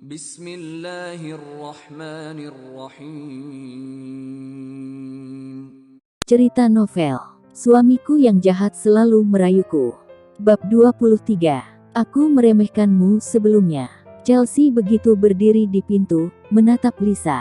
Bismillahirrahmanirrahim. Cerita novel Suamiku yang Jahat Selalu Merayuku. Bab 23. Aku meremehkanmu sebelumnya. Chelsea begitu berdiri di pintu, menatap Lisa.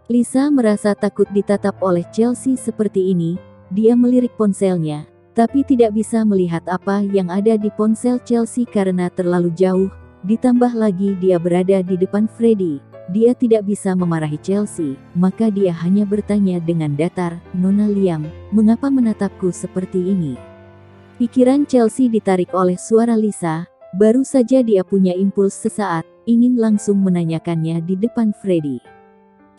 Lisa merasa takut ditatap oleh Chelsea seperti ini. Dia melirik ponselnya, tapi tidak bisa melihat apa yang ada di ponsel Chelsea karena terlalu jauh. Ditambah lagi dia berada di depan Freddy. Dia tidak bisa memarahi Chelsea, maka dia hanya bertanya dengan datar, "Nona Liam, mengapa menatapku seperti ini?" Pikiran Chelsea ditarik oleh suara Lisa. Baru saja dia punya impuls sesaat, ingin langsung menanyakannya di depan Freddy.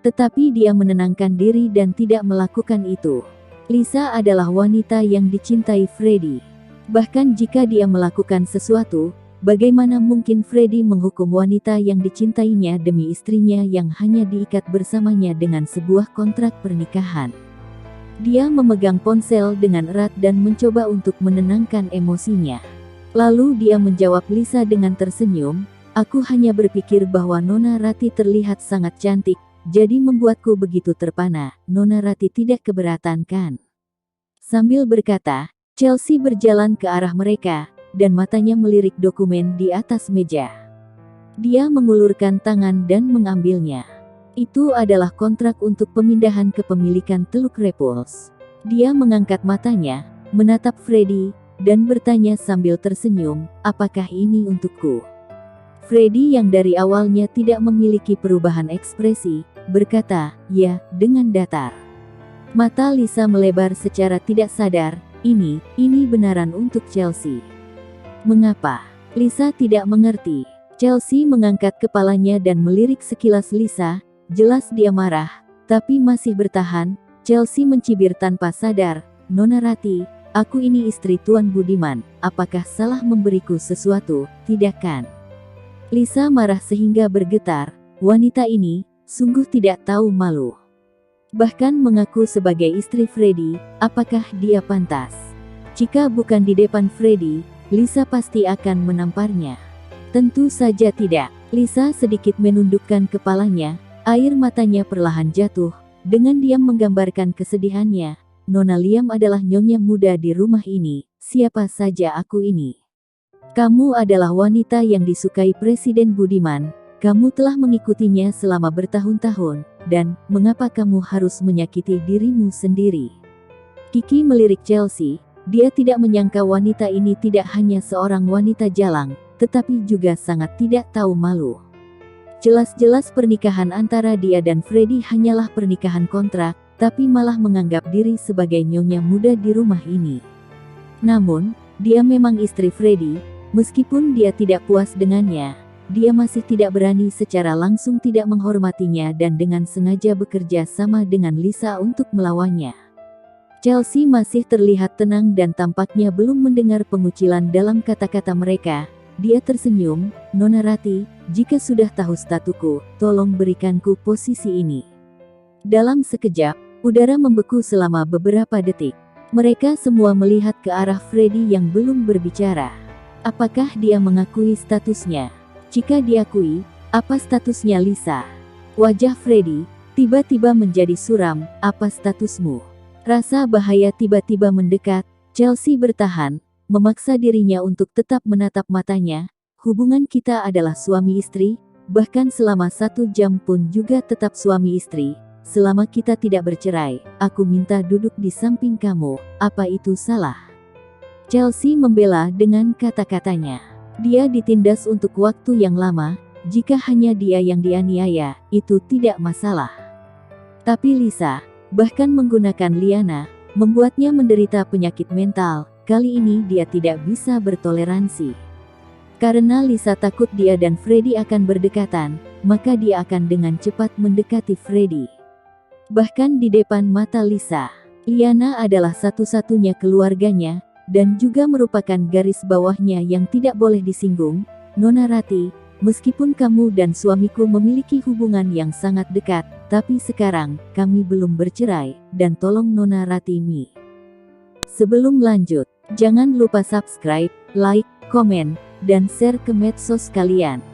Tetapi dia menenangkan diri dan tidak melakukan itu. Lisa adalah wanita yang dicintai Freddy. Bahkan jika dia melakukan sesuatu, bagaimana mungkin Freddy menghukum wanita yang dicintainya demi istrinya yang hanya diikat bersamanya dengan sebuah kontrak pernikahan? Dia memegang ponsel dengan erat dan mencoba untuk menenangkan emosinya. Lalu dia menjawab Lisa dengan tersenyum, "Aku hanya berpikir bahwa Nona Rati terlihat sangat cantik, jadi membuatku begitu terpana. Nona Rati tidak keberatan kan?" Sambil berkata, Chelsea berjalan ke arah mereka, dan matanya melirik dokumen di atas meja. Dia mengulurkan tangan dan mengambilnya. Itu adalah kontrak untuk pemindahan kepemilikan Teluk Repulse. Dia mengangkat matanya, menatap Freddy, dan bertanya sambil tersenyum, "Apakah ini untukku?" Freddy yang dari awalnya tidak memiliki perubahan ekspresi, berkata, "Ya," dengan datar. Mata Lisa melebar secara tidak sadar. Ini benaran untuk Chelsea. Mengapa? Lisa tidak mengerti. Chelsea mengangkat kepalanya dan melirik sekilas Lisa. Jelas dia marah, tapi masih bertahan. Chelsea mencibir tanpa sadar, "Nona Rati, aku ini istri Tuan Budiman. Apakah salah memberiku sesuatu, tidak kan?" Lisa marah sehingga bergetar. Wanita ini sungguh tidak tahu malu. Bahkan mengaku sebagai istri Freddy. Apakah dia pantas? Jika bukan di depan Freddy, Lisa pasti akan menamparnya. Tentu saja tidak. Lisa sedikit menundukkan kepalanya, air matanya perlahan jatuh, dengan diam menggambarkan kesedihannya. "Nona Liam adalah nyonya muda di rumah ini, siapa saja aku ini. Kamu adalah wanita yang disukai Presiden Budiman, kamu telah mengikutinya selama bertahun-tahun, dan mengapa kamu harus menyakiti dirimu sendiri?" Kiki melirik Chelsea. Dia tidak menyangka wanita ini tidak hanya seorang wanita jalang, tetapi juga sangat tidak tahu malu. Jelas-jelas pernikahan antara dia dan Freddy hanyalah pernikahan kontrak, tapi malah menganggap diri sebagai nyonya muda di rumah ini. Namun, dia memang istri Freddy. Meskipun dia tidak puas dengannya, dia masih tidak berani secara langsung tidak menghormatinya dan dengan sengaja bekerja sama dengan Lisa untuk melawannya. Chelsea masih terlihat tenang dan tampaknya belum mendengar pengucilan dalam kata-kata mereka. Dia tersenyum, "Nona Rati, jika sudah tahu statuku, tolong berikanku posisi ini." Dalam sekejap, udara membeku selama beberapa detik. Mereka semua melihat ke arah Freddy yang belum berbicara. Apakah dia mengakui statusnya? Jika diakui, apa statusnya Lisa? Wajah Freddy tiba-tiba menjadi suram. "Apa statusmu?" Rasa bahaya tiba-tiba mendekat. Chelsea bertahan, memaksa dirinya untuk tetap menatap matanya. "Hubungan kita adalah suami istri, bahkan selama 1 jam pun juga tetap suami istri. Selama kita tidak bercerai, aku minta duduk di samping kamu. Apa itu salah?" Chelsea membela dengan kata-katanya. Dia ditindas untuk waktu yang lama. Jika hanya dia yang dianiaya, itu tidak masalah. Tapi Lisa, bahkan menggunakan Liana, membuatnya menderita penyakit mental. Kali ini dia tidak bisa bertoleransi. Karena Lisa takut dia dan Freddy akan berdekatan, maka dia akan dengan cepat mendekati Freddy. Bahkan di depan mata Lisa, Liana adalah satu-satunya keluarganya, dan juga merupakan garis bawahnya yang tidak boleh disinggung. "Nona Rati, meskipun kamu dan suamiku memiliki hubungan yang sangat dekat, tapi sekarang, kami belum bercerai, dan tolong Nona Rati mi." Sebelum lanjut, jangan lupa subscribe, like, komen, dan share ke medsos kalian.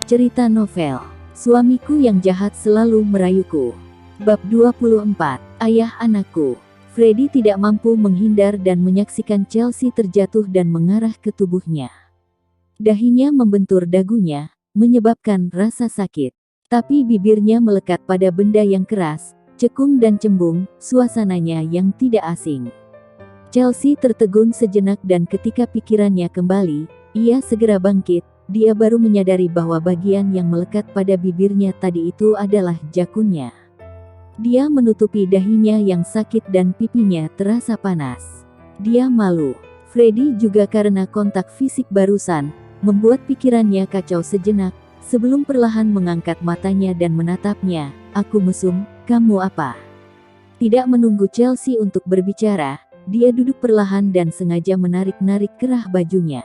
Cerita novel Suamiku yang jahat selalu merayuku. Bab 24. Ayah anakku. Freddy tidak mampu menghindar dan menyaksikan Chelsea terjatuh dan mengarah ke tubuhnya. Dahinya membentur dagunya, menyebabkan rasa sakit. Tapi bibirnya melekat pada benda yang keras, cekung dan cembung, suasananya yang tidak asing. Chelsea tertegun sejenak dan ketika pikirannya kembali, ia segera bangkit. Dia baru menyadari bahwa bagian yang melekat pada bibirnya tadi itu adalah jakunnya. Dia menutupi dahinya yang sakit dan pipinya terasa panas. Dia malu. Freddy juga karena kontak fisik barusan, membuat pikirannya kacau sejenak, sebelum perlahan mengangkat matanya dan menatapnya. Aku mesum, kamu apa? Tidak menunggu Chelsea untuk berbicara, dia duduk perlahan dan sengaja menarik-narik kerah bajunya.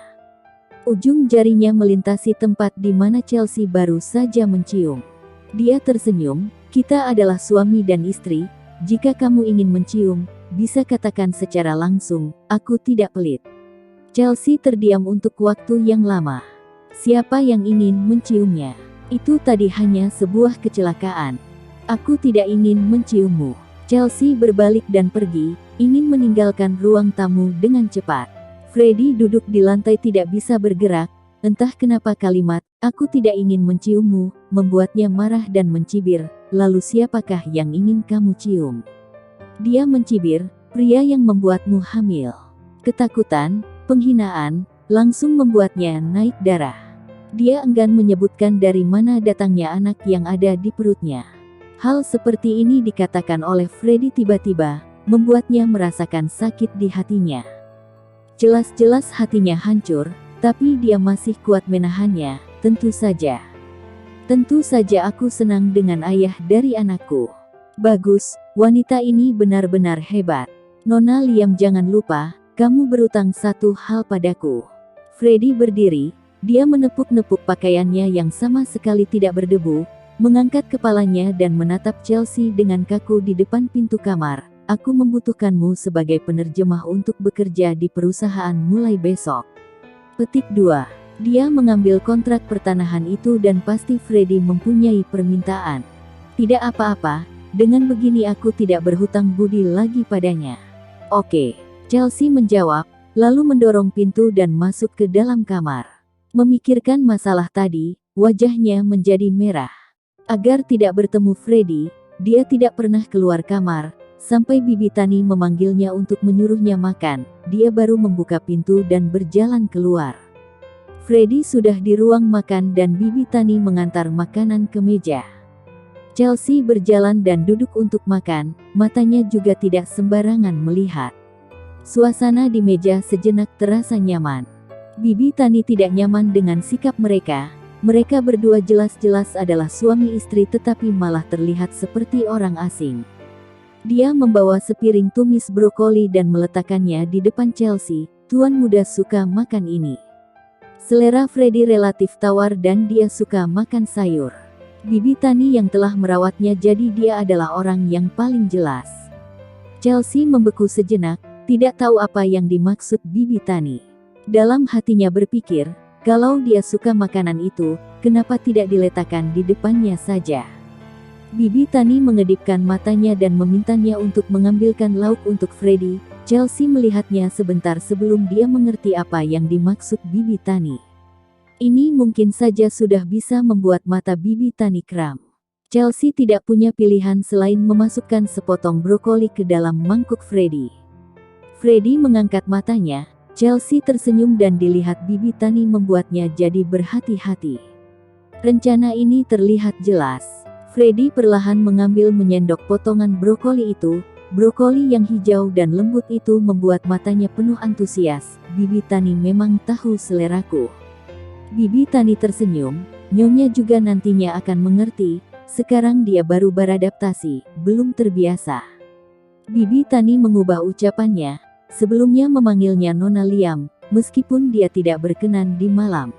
Ujung jarinya melintasi tempat di mana Chelsea baru saja mencium. Dia tersenyum, kita adalah suami dan istri, jika kamu ingin mencium, bisa katakan secara langsung, aku tidak pelit. Chelsea terdiam untuk waktu yang lama. Siapa yang ingin menciumnya? Itu tadi hanya sebuah kecelakaan. Aku tidak ingin menciummu. Chelsea berbalik dan pergi, ingin meninggalkan ruang tamu dengan cepat. Freddy duduk di lantai tidak bisa bergerak, entah kenapa kalimat, aku tidak ingin menciummu, membuatnya marah dan mencibir, lalu siapakah yang ingin kamu cium? Dia mencibir, pria yang membuatmu hamil. Ketakutan, penghinaan, langsung membuatnya naik darah. Dia enggan menyebutkan dari mana datangnya anak yang ada di perutnya. Hal seperti ini dikatakan oleh Freddy tiba-tiba, membuatnya merasakan sakit di hatinya. Jelas-jelas hatinya hancur, tapi dia masih kuat menahannya, tentu saja. Tentu saja aku senang dengan ayah dari anakku. Bagus, wanita ini benar-benar hebat. Nona Liam jangan lupa, kamu berutang satu hal padaku. Freddy berdiri, dia menepuk-nepuk pakaiannya yang sama sekali tidak berdebu, mengangkat kepalanya dan menatap Chelsea dengan kaku di depan pintu kamar. Aku membutuhkanmu sebagai penerjemah untuk bekerja di perusahaan mulai besok. Petik 2. Dia mengambil kontrak pertanahan itu dan pasti Freddy mempunyai permintaan. Tidak apa-apa, dengan begini aku tidak berhutang budi lagi padanya. Oke, Chelsea menjawab, lalu mendorong pintu dan masuk ke dalam kamar. Memikirkan masalah tadi, wajahnya menjadi merah. Agar tidak bertemu Freddy, dia tidak pernah keluar kamar. Sampai Bibi Tani memanggilnya untuk menyuruhnya makan, dia baru membuka pintu dan berjalan keluar. Freddy sudah di ruang makan dan Bibi Tani mengantar makanan ke meja. Chelsea berjalan dan duduk untuk makan, matanya juga tidak sembarangan melihat. Suasana di meja sejenak terasa nyaman. Bibi Tani tidak nyaman dengan sikap mereka. Mereka berdua jelas-jelas adalah suami istri tetapi malah terlihat seperti orang asing. Dia membawa sepiring tumis brokoli dan meletakkannya di depan Chelsea. Tuan muda suka makan ini. Selera Freddy relatif tawar dan dia suka makan sayur. Bibi Tani yang telah merawatnya jadi dia adalah orang yang paling jelas. Chelsea membeku sejenak, tidak tahu apa yang dimaksud Bibi Tani. Dalam hatinya berpikir, kalau dia suka makanan itu, kenapa tidak diletakkan di depannya saja? Bibi Tani mengedipkan matanya dan memintanya untuk mengambilkan lauk untuk Freddy. Chelsea melihatnya sebentar sebelum dia mengerti apa yang dimaksud Bibi Tani. Ini mungkin saja sudah bisa membuat mata Bibi Tani kram. Chelsea tidak punya pilihan selain memasukkan sepotong brokoli ke dalam mangkuk Freddy. Freddy mengangkat matanya, Chelsea tersenyum dan dilihat Bibi Tani membuatnya jadi berhati-hati. Rencana ini terlihat jelas. Freddy perlahan mengambil menyendok potongan brokoli itu. Brokoli yang hijau dan lembut itu membuat matanya penuh antusias. Bibi Tani memang tahu seleraku. Bibi Tani tersenyum, nyonya juga nantinya akan mengerti. Sekarang dia baru beradaptasi, belum terbiasa. Bibi Tani mengubah ucapannya. Sebelumnya memanggilnya Nona Liam, meskipun dia tidak berkenan di malam.